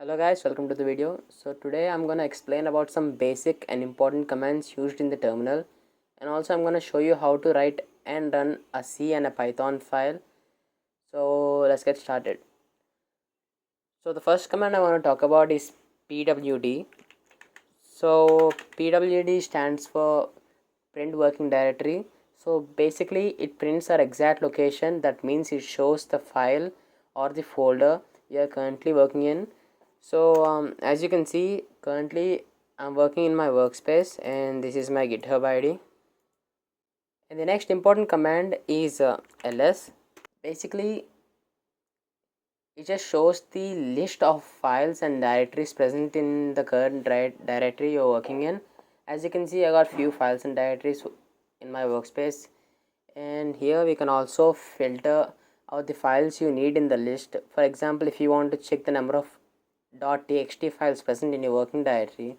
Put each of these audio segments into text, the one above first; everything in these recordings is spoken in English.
Hello guys, welcome to the video. So today I'm going to explain about some basic and important commands used in the terminal, and also I'm going to show you how to write and run a C and a Python file. So let's get started. So the first command I want to talk about is pwd. So pwd stands for print working directory. So basically it prints our exact location. That means it shows the file or the folder we are currently working in. So as you can see, currently I'm working in my workspace and this is my GitHub ID. And the next important command is ls. Basically it just shows the list of files and directories present in the current directory you're working in. As you can see, I got few files and directories in my workspace, and here we can also filter out the files you need in the list. For example, if you want to check the number of .txt files present in your working directory,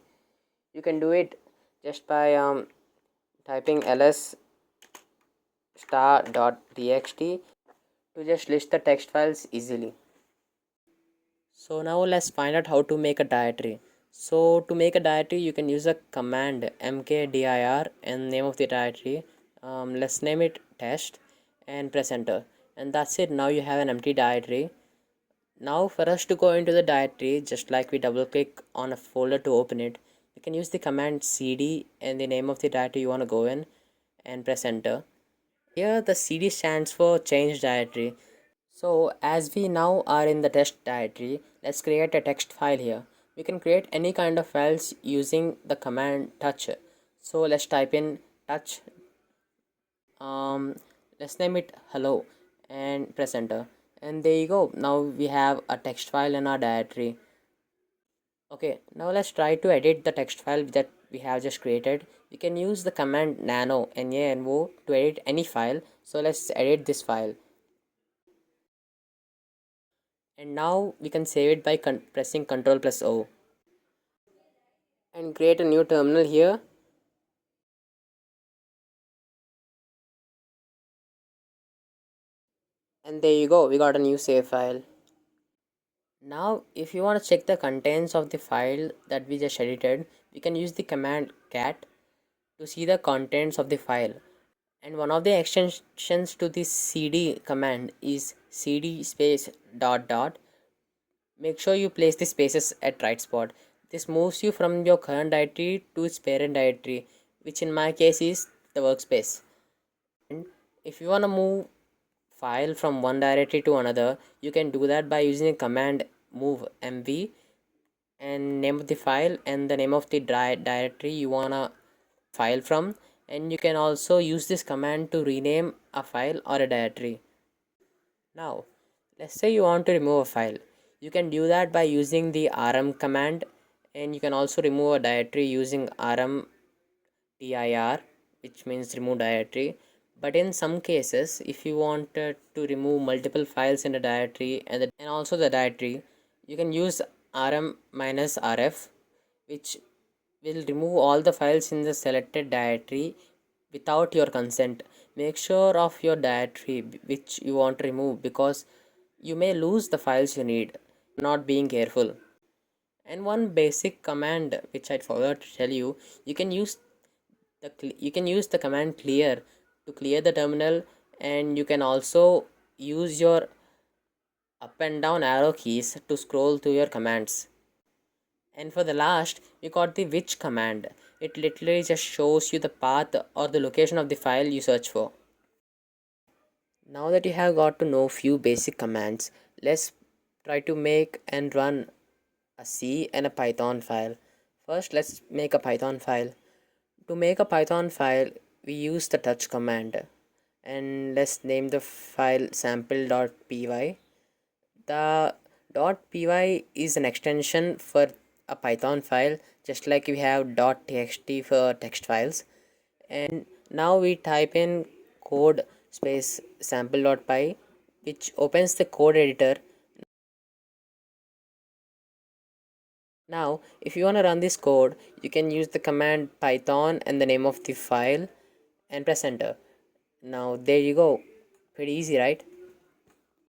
you can do it just by typing ls star.txt to just list the text files easily. So now let's find out how to make a directory. So to make a directory, you can use a command mkdir and name of the directory. Let's name it test and press enter, and that's it. Now you have an empty directory. Now for us to go into the directory, just like we double click on a folder to open it, you can use the command cd and the name of the directory you want to go in and press enter. Here the cd stands for change directory. So as we now are in the test directory, let's create a text file here. We can create any kind of files using the command touch. So let's type in touch. Let's name it hello and press enter. And there you go. Now we have a text file in our directory. Okay, now let's try to edit the text file that we have just created. You can use the command nano nano to edit any file. So let's edit this file. And now we can save it by pressing Ctrl plus O and create a new terminal here. And there you go, we got a new save file. Now if you want to check the contents of the file that we just edited, we can use the command cat to see the contents of the file. And one of the extensions to this cd command is cd space dot dot. Make sure you place the spaces at right spot. This moves you from your current directory to its parent directory, which in my case is the workspace. And if you want to move file from one directory to another, you can do that by using a command move mv and name of the file and the name of the directory you wanna file from. And you can also use this command to rename a file or a directory. Now let's say you want to remove a file. You can do that by using the rm command, and you can also remove a directory using rm dir, which means remove directory. But in some cases, if you wanted to remove multiple files in a directory and also the directory, you can use rm minus rf, which will remove all the files in the selected directory without your consent. Make sure of your directory which you want to remove, because you may lose the files you need not being careful. And one basic command which I forgot to tell you, you can use the command clear to clear the terminal, and you can also use your up and down arrow keys to scroll through your commands. And for the last, we got the which command. It literally just shows you the path or the location of the file you search for. Now that you have got to know few basic commands, let's try to make and run a C and a Python file. First, let's make a Python file. To make a Python file, we use the touch command, and let's name the file sample.py. The .py is an extension for a Python file, just like we have .txt for text files. And now we type in code space sample.py, which opens the code editor. Now if you want to run this code, you can use the command python and the name of the file and press enter. Now there you go, pretty easy, right?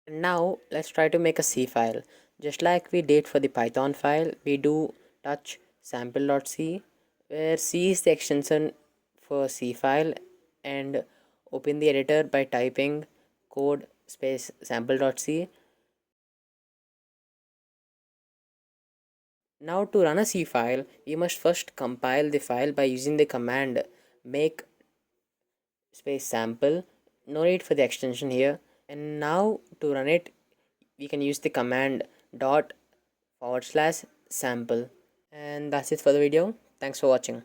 Now let's try to make a C file. Just like we did for the Python file, we do touch sample.c, where C is the extension for C file, and open the editor by typing code space sample.c. Now to run a C file, we must first compile the file by using the command make space sample. No need for the extension here. And now to run it, we can use the command dot forward slash sample. And that's it for the video. Thanks for watching.